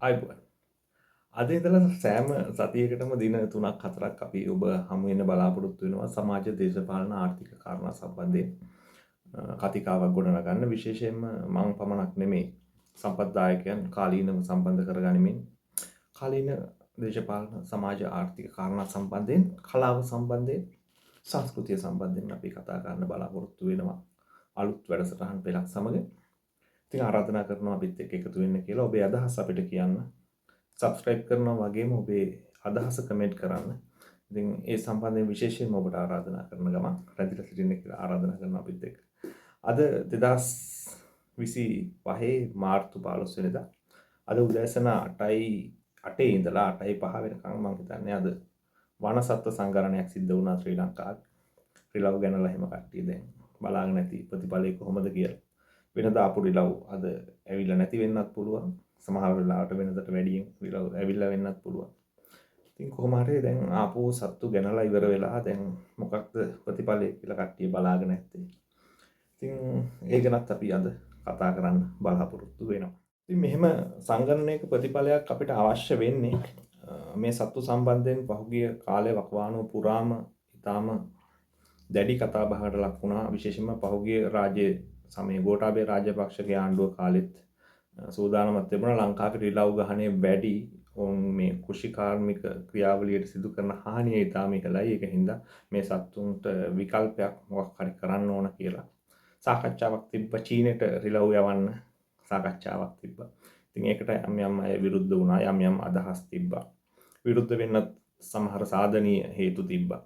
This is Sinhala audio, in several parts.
ආයිබෝන්. අද ඉඳලා සෑම සතියකටම දින 3ක් 4ක් අපි ඔබ හමු වෙන්න බලාපොරොත්තු වෙනවා සමාජ දේශපාලන ආර්ථික කාරණා සම්බන්ධයෙන් කතිකාවක් ගොඩනගන්න. විශේෂයෙන්ම මම පමණක් නෙමෙයි සම්පත්දායකයන් කාලීනව සම්බන්ධ කරගනිමින් කාලීන දේශපාලන සමාජ ආර්ථික කාරණා සම්බන්ධයෙන් කලාව සම්බන්ධයෙන් සංස්කෘතිය සම්බන්ධයෙන් අපි කතා කරන්න බලාපොරොත්තු වෙනවා අලුත් වැඩසටහන් පෙළක් සමග. ඉතින් ආරාධනා කරනවා අපිත් එක්ක එකතු වෙන්න කියලා. ඔබේ අදහස් අපිට කියන්න. සබස්ක්‍රයිබ් කරනවා වගේම ඔබේ අදහස කමෙන්ට් කරන්න. ඉතින් ඒ සම්බන්ධයෙන් විශේෂයෙන්ම ඔබට ආරාධනා කරන ගමන් රැඳිලා සිටින්න කියලා ආරාධනා කරනවා අපිත් එක්ක. අද 2025 මාර්තු 15 වෙනිදා. අද උදෑසන 8යි ඉඳලා 8:05 වෙනකන් මම හිතන්නේ අද වනසත්ත්ව සංගණනයක් සිද්ධ වුණා ශ්‍රී ලංකාවේ. රිලව් ගැනලා එහෙම කට්ටිය දැන් බලාගෙන නැති ප්‍රතිඵලය කොහොමද කියලා. වෙනදා අපු රිලව් අද ඇවිල්ලා නැති වෙන්නත් පුළුවන්. සමහර වෙලාවට වෙනදට වැඩියෙන් රිලව් ඇවිල්ලා වෙන්නත් පුළුවන්. ඉතින් කොහොම හරි දැන් ආපහු සත්තු ගැනලා ඉවර වෙලා දැන් මොකක්ද ප්‍රතිඵලය කියලා කට්ටිය බලාගෙන නැත්තේ. ඉතින් ඒ ගැනත් අපි අද කතා කරන්න බලාපොරොත්තු වෙනවා. ඉතින් මෙහෙම සංගණනයක ප්‍රතිඵලයක් අපිට අවශ්‍ය වෙන්නේ මේ සත්තු සම්බන්ධයෙන් පහුගිය කාලේ වකවානුව පුරාම ඊටාම දැඩි කතා බහකට ලක් වුණා. විශේෂයෙන්ම පහුගිය රාජ්‍ය සමයේ ගෝඨාභය රාජපක්ෂගේ ආණ්ඩුව කාලෙත් සූදානමත් තිබුණා ලංකාවේ රිලව් ගහණය වැඩි. ඔවුන් මේ කෘෂිකාර්මික ක්‍රියාවලියට සිදු කරන හානිය ඉතාම ඉහළයි. ඒක හින්දා මේ සත්තුන්ට විකල්පයක් මොකක් හරි කරන්න ඕන කියලා සාකච්ඡාවක් තිබ්බා. චීනෙට රිලව් යවන්න සාකච්ඡාවක් තිබ්බා. ඉතින් ඒකට යම් අය විරුද්ධ වුණා. යම් අදහස් තිබ්බා. විරුද්ධ වෙන්නත් සමහර සාධනීය හේතු තිබ්බා.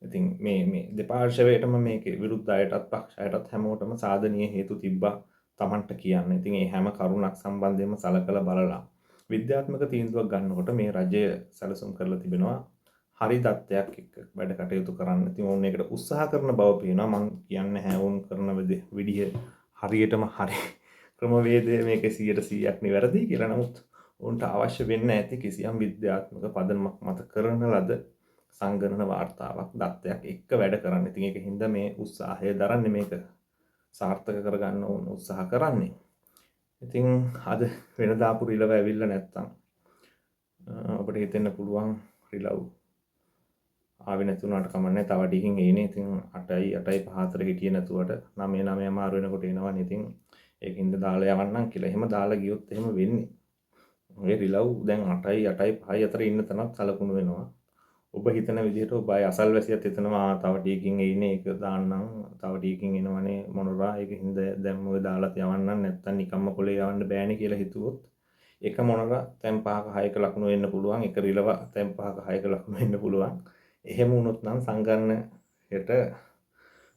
ඉතින් මේ දෙපාර්ශවයටම මේකේ විරුද්ධ අයටත් පක්ෂයටත් හැමෝටම සාධනීය හේතු තිබ්බා තමන්ට කියන්න. ඉතින් මේ හැම කරුණක් සම්බන්ධයෙන්ම සලකලා බලලා විද්‍යාත්මක තීන්දුවක් ගන්නකොට මේ රජය සැලසුම් කරලා තිබෙනවා හරි தත්ත්වයක් එක්ක වැඩ කටයුතු කරන්න. ඉතින් ඕන් ඒකට උත්සාහ කරන බව පේනවා. මම කියන්නේ හැවුම් කරන විදිය හරියටම හරි ක්‍රමවේදය මේක 100%ක් නිවැරදි කියලා. නමුත් උන්ට අවශ්‍ය වෙන්න ඇති කිසියම් විද්‍යාත්මක පදනමක් මත කරන ලද සංගණන වාර්තාවක් දත්තයක් එක්ක වැඩ කරන්න. ඉතින් ඒක හින්දා මේ උත්සාහය දරන්නේ මේක සාර්ථක කරගන්න ඕන උත්සාහ කරන්නේ. ඉතින් අද වෙනදා අපු රිලව ඇවිල්ලා නැත්තම් අපිට හිතෙන්න පුළුවන් රිලව් ආවෙ නැතුණාට කමන්නේ තව ටිකකින් එයිනේ. ඉතින් 8:05 හිටියේ නැතුවට 9 මාරු වෙනකොට එනවනේ. ඉතින් ඒකින්ද දාලා යවන්නම් කියලා. එහෙම දාලා ගියොත් එහෙම වෙන්නේ. ඔය රිලව් දැන් 8:05 අතර ඉන්න තැනක් සලකුණු වෙනවා. ඔබ හිතන විදිහට ඔබ අය අසල්වැසියත් හිතනවා තව ටිකකින් එයිනේ ඒක දාන්නම්. තව ටිකකින් එනවනේ මොනවා. ඒක හින්දා දැන් ඔය දාලා යවන්නම් නැත්තම් නිකම්ම කොලේ යවන්න බෑනේ කියලා හිතුවොත් එක මොනවා තැන් 5ක 6ක ලකුණු වෙන්න පුළුවන්. එක රිලව තැන් 5ක 6ක ලකුණු වෙන්න පුළුවන්. එහෙම වුණොත් නම් සංගණනයට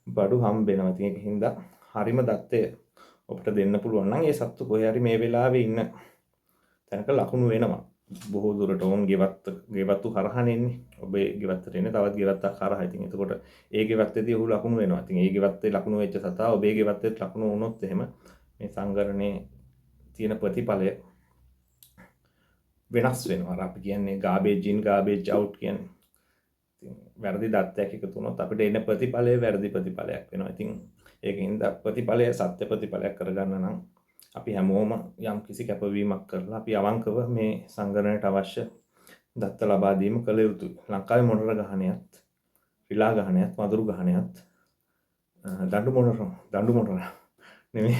බඩු හම්බ වෙනවා. ඉතින් ඒක හින්දා හරිම දත්තය ඔබට දෙන්න පුළුවන් නම් ඒ සත්තු කොහේ හරි මේ වෙලාවේ ඉන්න තැනක ලකුණු වෙනවා. බොහෝ දුරට ඕන් ගෙවත්තු හරහානේ එන්නේ. ඔබේ ගෙවත්තට එන්නේ තවත් ගෙවත්තක් හරහා. ඉතින් එතකොට ඒ ගෙවත්තේදී ඔහු ලකුණු වෙනවා. ඉතින් ඒ ගෙවත්තේ ලකුණු වෙච්ච සතා ඔබේ ගෙවත්තේත් ලකුණු වුණොත් එහෙම මේ සංගණනයේ තියෙන ප්‍රතිඵලය වෙනස් වෙනවා. අපි කියන්නේ garbage in garbage out කියන්නේ. ඉතින් වැරදි දත්තයක් එකතු වුණොත් අපිට එන ප්‍රතිඵලය වැරදි ප්‍රතිඵලයක් වෙනවා. ඉතින් ඒකින්ද ප්‍රතිඵලය සත්‍ය ප්‍රතිඵලයක් කරගන්න නම් අපි හැමෝම යම් කිසි කැපවීමක් කරලා අපි අවංකව මේ සංගණනයට අවශ්‍ය දත්ත ලබා දීම කළ යුතුයි. ලංකාවේ මොණර ගහණයත්, රිලා ගහණයත්, වඳුරු ගහණයත්, දඬු මොණර නෙමෙයි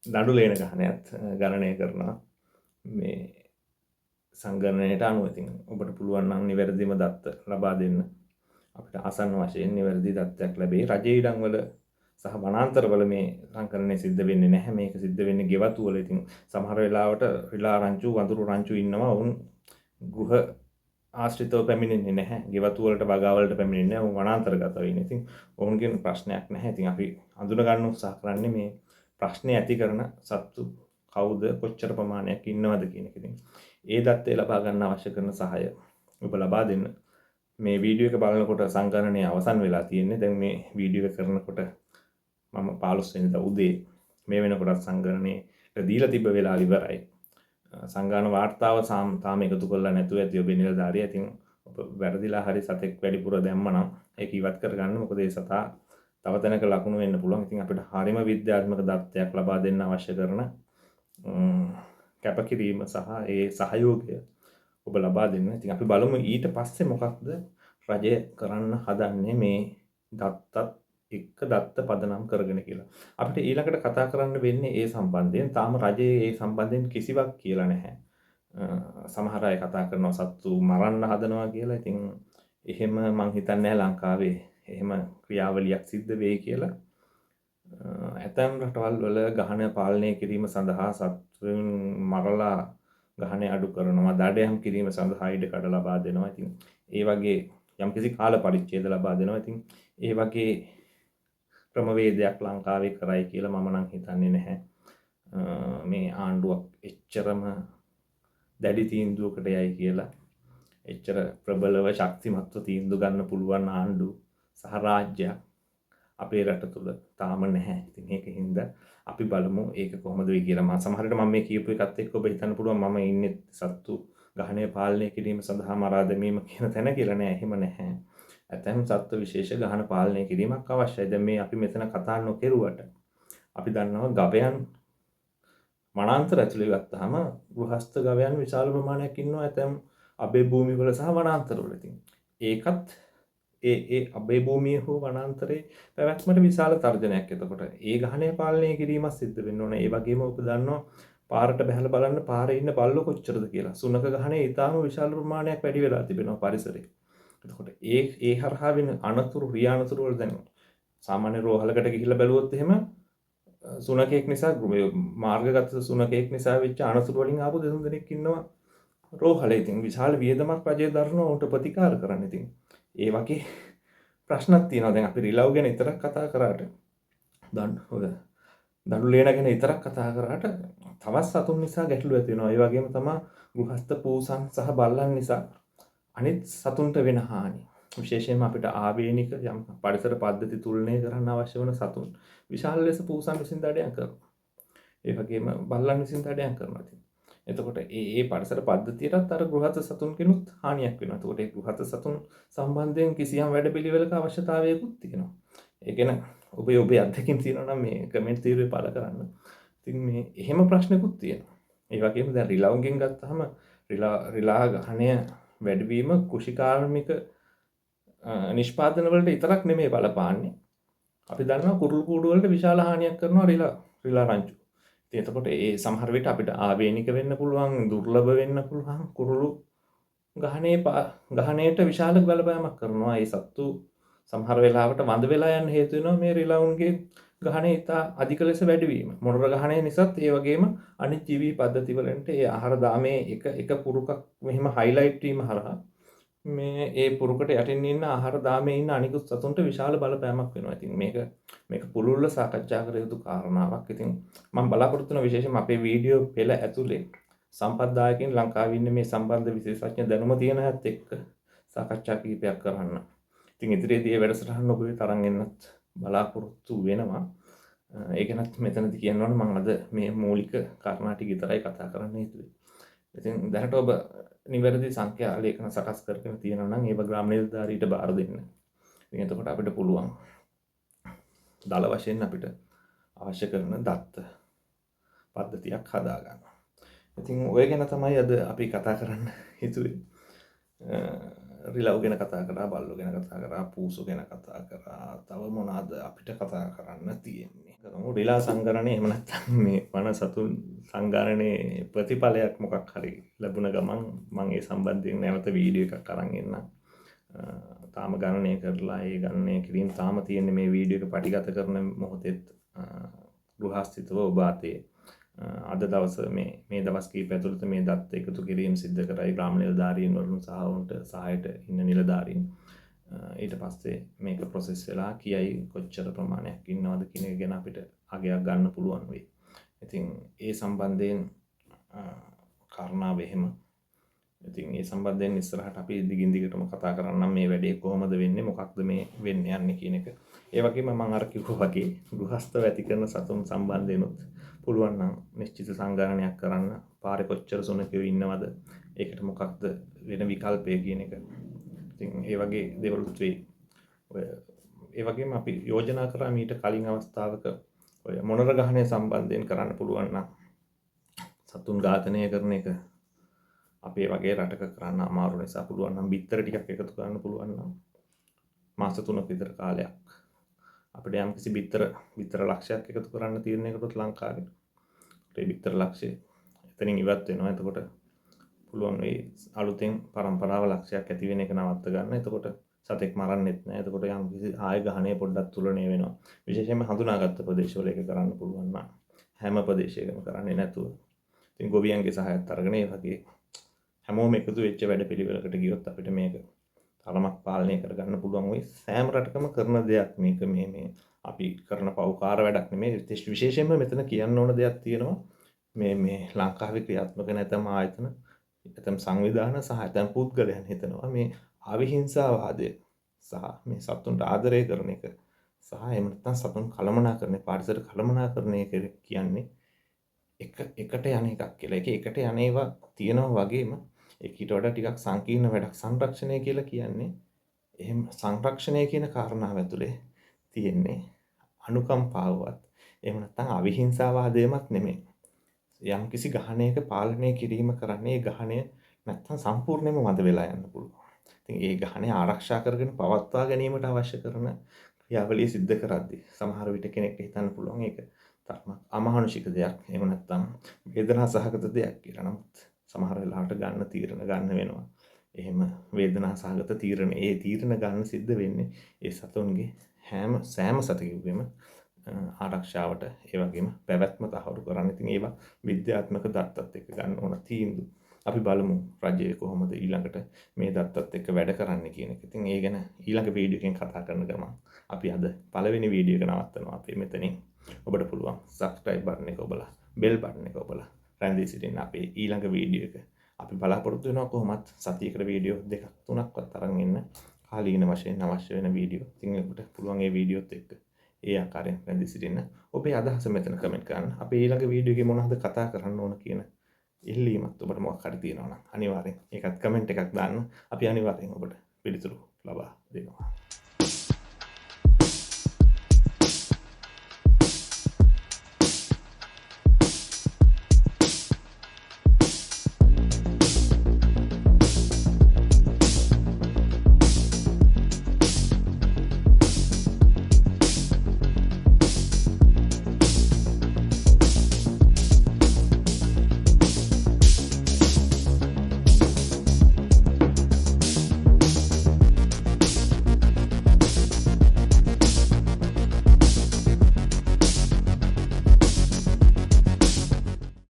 දඬු ලේන ගහණයත් ගණනය කරනවා මේ සංගණනයට අනුව. ඉතින් ඔබට පුළුවන් නම් නිවැරදිම දත්ත ලබා දෙන්න. අපිට ආසන්න වශයෙන් නිවැරදි දත්තයක් ලැබේ. රජයේ ඉඩම් වල සහ වනාන්තරවල මේ සංකරණය සිද්ධ වෙන්නේ නැහැ. මේක සිද්ධ වෙන්නේ ගෙවතු වල. ඉතින් සමහර වෙලාවට රිලා රංචු වඳුරු රංචු ඉන්නවා. උන් ගෘහ ආශ්‍රිතව පැමිණෙන්නේ නැහැ. ගෙවතු වලට වගා වලට පැමිණෙන්නේ නැහැ. උන් වනාන්තරගතව ඉන්නේ. ඉතින් ඔවුන්ගෙන් ප්‍රශ්නයක් නැහැ. ඉතින් අපි අඳුන ගන්න උත්සාහ කරන්නේ මේ ප්‍රශ්නේ ඇති කරන සත්තු කවුද කොච්චර ප්‍රමාණයක් ඉන්නවද කියන එක. ඉතින් ඒ දත්තය ලබා ගන්න අවශ්‍ය කරන සහාය ඔබ ලබා දෙන්න. මේ වීඩියෝ එක බලනකොට සංගණනය අවසන් වෙලා තියෙන්නේ. දැන් මේ වීඩියෝ එක කරනකොට මම 15 වෙනිදා උදේ මේ වෙනකොටත් සංගණනයට දීලා තිබ්බ වෙලාව ඉවරයි. සංගාන වාර්තාව තාම එකතු කරලා නැතුව ඇති ඔබේ නිලධාරියා. ඉතින් ඔබ වැරදිලා හරි සතෙක් වැඩිපුර දැම්මනම් ඒක ඉවත් කරගන්න. මොකද ඒ සතා තව තැනක ලකුණු වෙන්න පුළුවන්. ඉතින් අපිට හරිම විද්‍යාත්මක දත්තයක් ලබා දෙන්න අවශ්‍ය කරන කැපකිරීම සහ ඒ සහයෝගය ඔබ ලබා දෙන්න. ඉතින් අපි බලමු ඊට පස්සේ මොකක්ද රජය කරන්න හදන්නේ මේ දත්තත් එක්ක දත්ත පදනම් කරගෙන කියලා. අපිට ඊළඟට කතා කරන්න වෙන්නේ ඒ සම්බන්ධයෙන්. තාම රජයේ ඒ සම්බන්ධයෙන් කිසිවක් කියලා නැහැ. සමහර අය කතා කරනවා සත්තු මරන්න හදනවා කියලා. ඉතින් එහෙම මං හිතන්නේ නැහැ ලංකාවේ එහෙම ක්‍රියාවලියක් සිද්ධ වෙයි කියලා. ඇතැම් රටවල් වල ගහන පාලනය කිරීම සඳහා සත්තුන් මරලා ගහනය අඩු කරනවා, දඩයම් කිරීම සඳහා ඉඩකඩ ලබා දෙනවා. ඉතින් ඒ වගේ යම්කිසි කාල පරිච්ඡේද ලබා දෙනවා. ඉතින් ඒ වගේ ක්‍රමවේදයක් ලංකාවේ කරයි කියලා මම නම් හිතන්නේ නැහැ. මේ ආණ්ඩුවක් එච්චරම දැඩි තීන්දුවකට යයි කියලා. එච්චර ප්‍රබලව ශක්තිමත්ව තීන්දුව ගන්න පුළුවන් ආණ්ඩු සහ රාජ්‍යයක් අපේ රට තුළ තාම නැහැ. ඉතින් ඒකින්ද අපි බලමු ඒක කොහොමද වෙයි කියලා. මම සමහරවිට මම මේ කියපු එකත් එක්ක ඔබ හිතන්න පුළුවන් මම ඉන්නේ සත්තු ගහණය පාලනය කිරීම සඳහා මරා දැමීම කියන තැන කියලා. නෑ, එහෙම නැහැ. ඇතැම් සත්ත්ව විශේෂ ගහන පාලනය කිරීමක් අවශ්‍යයි. දැන් මේ අපි මෙතන කතා නොකරුවට අපි දන්නවා ගවයන් වනාන්තර ඇතුලේ ගත්තාම ගෘහස්ත ගවයන් විශාල ප්‍රමාණයක් ඉන්නවා ඇතැම් අබේ භූමිවල සහ වනාන්තරවල. ඉතින් ඒකත් ඒ අබේ භූමිය හෝ වනාන්තරේ පැවැත්මට විශාල තර්ජනයක්. එතකොට ඒ ගහණය පාලනය කිරීමක් සිද්ධ වෙන්න ඕන. ඒ වගේම ඔබ දන්නවා පාරට බහැලා බලන්න පාරේ ඉන්න බල්ලෝ කොච්චරද කියලා. සුනක ගහණය ඊටාම විශාල ප්‍රමාණයක් වැඩි වෙලා තිබෙනවා පරිසරේ. එතකොට ඒ හරහා වෙන අනතුරු ක්‍රියානතුරු වල දැන් සාමාන්‍ය රෝහලකට ගිහිල්ලා බැලුවොත් එහෙම සුනකෙක් නිසා මාර්ගගත සුනකෙක් නිසා වෙච්ච අනතුරු වලින් ආපු දෙතුන් දෙනෙක් ඉන්නවා රෝහලේ. ඉතින් විශාල වියදමක් රජය දරනවා උන්ට ප්‍රතිකාර කරන්න. ඉතින් ඒ වගේ ප්‍රශ්නක් තියෙනවා. දැන් අපි රිලව් ගැන විතරක් කතා කරාට දඩු ලේන ගැන විතරක් කතා කරාට තවත් සතුන් නිසා ගැටලු ඇති වෙනවා. ඒ වගේම තමයි ගෘහස්ත පූසන් සහ බල්ලන් නිසා අනිත් සතුන්ට වෙන හානි. විශේෂයෙන්ම අපිට ආවේනික යම් පරිසර පද්ධති තුලනය කරන්න අවශ්‍ය වන සතුන් විශාල ලෙස පූසන් විසින් දඩයම් කරනවා. ඒ වගේම බල්ලන් විසින් දඩයම් කරනවා. එතකොට ඒ පරිසර පද්ධතියටත් අර ගෘහස්ත සතුන් කෙනුත් හානියක් වෙනවා. එතකොට ඒ ගෘහස්ත සතුන් සම්බන්ධයෙන් කිසියම් වැඩපිළිවෙලක අවශ්‍යතාවයකුත් තියෙනවා. ඒ ගැන ඔබේ අත්දැකීම් තියෙනවා නම් මේ කමෙන්ට් තීරුවේ පළ කරන්න. ඉතින් මේ එහෙම ප්‍රශ්නකුත් තියෙනවා. ඒ වගේම දැන් රිලවුන්ගෙන් ගත්තාම රිලා ගහණය වැඩිවීම කෘෂිකාර්මික නිෂ්පාදන වලට විතරක් නෙමෙයි බලපාන්නේ. අපි දන්නවා කුරුළු කූඩු වලට විශාල හානියක් කරනවා රිලා රංචු. ඉතින් එතකොට ඒ සමහර විට අපිට ආවේනික වෙන්න පුළුවන්, දුර්ලභ වෙන්න පුළුවන් කුරුළු ගහණයට විශාල බලපෑමක් කරනවා. ඒ සත්තු සමහර වෙලාවට වඳ වෙලා යන්න හේතු වෙනවා මේ රිලවුන්ගේ ගහණය ඉතා අධික ලෙස වැඩිවීම. මොනර ගහණය නිසාත් ඒ වගේම අනිත් ජීවී පද්ධති වලට ඒ ආහාර දාමේ එක පුරුකක් මෙහෙම හයිලයිට් වීම හරහා මේ ඒ පුරුකට යටින් ඉන්න ආහාර දාමේ ඉන්න අනිකුත් සතුන්ට විශාල බලපෑමක් වෙනවා. ඉතින් මේක පුළුල්ව සාකච්ඡා කර යුතු කාරණාවක්. ඉතින් මම බලාපොරොත්තු වෙන විශේෂයෙන්ම අපේ වීඩියෝ පෙළ ඇතුලේ සම්පත්දායකින් ලංකාවේ ඉන්න මේ සම්බන්ධ විශේෂඥ දැනුම තියෙන හැත් එක්ක සාකච්ඡා කිහිපයක් කරන්න. ඉතින් ඉදිරියේදී වැඩසටහන ඔබේ තරම් එන්නත් බලාපොරොත්තු වෙනවා. ඒකනත් මෙතනදි කියන්න ඕන මම අද මේ මූලික කාරණා ටික විතරයි කතා කරන්න හිතුවේ. ඉතින් දැනට ඔබ නිවැරදි සංඛ්‍යා ලේඛන සකස් කරගෙන තියෙනවා නම් ඒව ග්‍රාම නිලධාරීට බාර දෙන්න. ඉතින් එතකොට අපිට පුළුවන් දල වශයෙන් අපිට අවශ්‍ය කරන දත්ත පද්ධතියක් හදාගන්න. ඉතින් ඔය ගැන තමයි අද අපි කතා කරන්න හිතුවේ. රිලව් ගැන කතා කරා, බල්ලෝ ගැන කතා කරා, පූසෝ ගැන කතා කරා. තව මොනවාද අපිට කතා කරන්න තියෙන්නේ? රිලා සංගරණය එහෙම නැත්නම් මේ වන සතුන් සංගරණයේ ප්‍රතිඵලයක් මොකක් හරි ලැබුණ ගමන් මම ඒ සම්බන්ධයෙන් නැවත වීඩියෝ එකක් අරන් එන්නම්. තාම ගණනය කරලා ඒ ගණනය කිරීම තාම තියෙන්නේ මේ වීඩියෝ එක පටිගත කරන මොහොතේ ගෘහස්ථිතව ඔබ අතේ. අද දවස මේ දවස් කීප ඇතුළත මේ දත්ත එකතු කිරීම සිද්ධ කරයි ග්‍රාම නිලධාරීන් වරුන් සහ උන්ට සහායට ඉන්න නිලධාරීන්. ඊට පස්සේ මේක ප්‍රොසෙස් වෙලා කියයි කොච්චර ප්‍රමාණයක් ඉන්නවද කියන එක ගැන අපිට අගයක් ගන්න පුළුවන් වෙයි. ඉතින් ඒ සම්බන්ධයෙන් කාරණාව එහෙම. ඉතින් ඒ සම්බන්ධයෙන් ඉස්සරහට අපි දිගින් දිගටම කතා කරන්නම් මේ වැඩේ කොහොමද වෙන්නේ, මොකක්ද මේ වෙන්න යන්නේ කියන එක. ඒ වගේම මම අර කිව්වා වගේ ගෘහස්ත ඇති කරන සතුන් සම්බන්ධයෙන්ුත් පුළුවන් නම් නිශ්චිත සංගණනයක් කරන්න. පාරේ කොච්චර සුනකයෝ ඉන්නවද, ඒකට මොකක්ද වෙන විකල්පය කියන එක. ඉතින් ඒ වගේ දේවලුත් වෙයි. ඒ වගේම අපි යෝජනා කරා මීට කලින් අවස්ථාවක ඔය මොනර ගහණය සම්බන්ධයෙන් කරන්න පුළුවන් නම් සතුන් ඝාතනය කරන එක අපේ වගේ රටක කරන්න අමාරු නිසා පුළුවන් නම් බිත්තර ටිකක් එකතු කරන්න පුළුවන් නම් මාස 3ක විතර කාලයක් අපිට යම්කිසි බිත්තර ලක්ෂයක් එකතු කරන්න තීරණය කරොත් ලංකාවේ ඒ බිත්තර ලක්ෂය එතනින් ඉවත් වෙනවා. එතකොට පුළුවන් වෙයි අලුතෙන් පරම්පරාව ලක්ෂයක් ඇති වෙන එක නවත්ත ගන්න. එතකොට සතෙක් මරන්නෙත් නැහැ. එතකොට යම්කිසි ආය ගහණය පොඩ්ඩක් තුලණය වෙනවා. විශේෂයෙන්ම හඳුනාගත්ත ප්‍රදේශවල ඒක කරන්න පුළුවන් නම් හැම ප්‍රදේශයකම කරන්නේ නැතුව. ඉතින් ගොවියන්ගේ සහයත් අරගෙන ඒ වගේ හැමෝම එකතු වෙච්ච වැඩපිළිවෙලකට ගියොත් අපිට මේක තරමක් පාලනය කරගන්න පුළුවන් වෙයි. සෑම රටකම කරන දෙයක් මේක මේ අපි කරන පව්කාර වැඩක් නෙමෙයි. විශේෂයෙන්ම මෙතන කියන්න ඕන දෙයක් තියෙනවා. මේ ලංකාවේ ක්‍රියාත්මක නැතම ආයතන, නැතම සංවිධාන සහ නැතම පුද්ගලයන් හිතනවා මේ අවිහිංසාවාදය සහ මේ සතුන්ට ආදරය කරන එක සහ එහෙම නැත්නම් සතුන් කළමනාකරණය, පාරිසරික කළමනාකරණය කියන්නේ එකට යන එකක් කියලා. එකට යන ඒවා තියෙනවා වගේම ඊට වඩා ටිකක් සංකීර්ණ වැඩක්. සංරක්ෂණය කියලා කියන්නේ එහෙම සංරක්ෂණය කියන කාරණාව ඇතුලේ තියෙන්නේ අනුකම්පාවවත් එහෙම නැත්නම් අවිහිංසාවාදයමත් නෙමෙයි. යම් කිසි ගහණයක පාලනය කිරීම කරන්නේ ගහණය නැත්නම් සම්පූර්ණයෙන්ම වඳ වෙලා යන්න පුළුවන්. ඉතින් ඒ ගහණය ආරක්ෂා කරගෙන පවත්වා ගැනීමට අවශ්‍ය කරන ක්‍රියාවලිය සිද්ධ කරද්දී සමහර විට කෙනෙක්ට හිතන්න පුළුවන් ඒක තරමක් අමානුෂික දෙයක්. එහෙම නැත්නම් වේදනා සහගත දෙයක් කියලා. නමුත් සමහර වෙලාවට ගන්න තීරණ ගන්න වෙනවා. එහෙම වේදනා සහගත තීරණ ගන්න සිද්ධ වෙන්නේ ඒ සතුන්ගේ සෑම සතෙකුගේම ආරක්ෂාවට ඒ වගේම පැවැත්ම තහවුරු කරන්න. ඉතින් ඒවා විද්‍යාත්මක දත්තත් එක්ක ගන්න ඕන තීන්දුව. අපි බලමු රජය කොහොමද ඊළඟට මේ දත්තත් එක්ක වැඩ කරන්න කියන එක. ඉතින් ඒ ගැන ඊළඟ වීඩියෝ එකෙන් කතා කරන ගමන් අපි අද පළවෙනි වීඩියෝ එක නවත්තනවා. අපි මෙතනින් ඔබට පුළුවන් subscribe button එක ඔබලා bell button එක ඔබලා රැඳී සිටින්න අපේ ඊළඟ වීඩියෝ එක. අපි බලාපොරොත්තු වෙනවා කොහොමත් සතියකට වීඩියෝ 2ක් 3ක්වත් අරන් එන්න කාලීන වශයෙන් අවශ්‍ය වෙන වීඩියෝ. ඉතින් ඔබට පුළුවන් මේ වීඩියෝත් එක්ක ඒ ආකාරයෙන් රැඳී සිටින්න. ඔබේ අදහස මෙතන කමෙන්ට් කරන්න. අපි ඊළඟ වීඩියෝ එකේ මොනවද කතා කරන්න ඕන කියන ඉල්ලීමත් ඔබට මොකක් හරි තියෙනවා නම් අනිවාර්යෙන් ඒකත් කමෙන්ට් එකක් දාන්න. අපි අනිවාර්යෙන් ඔබට පිළිතුරු ලබා දෙනවා.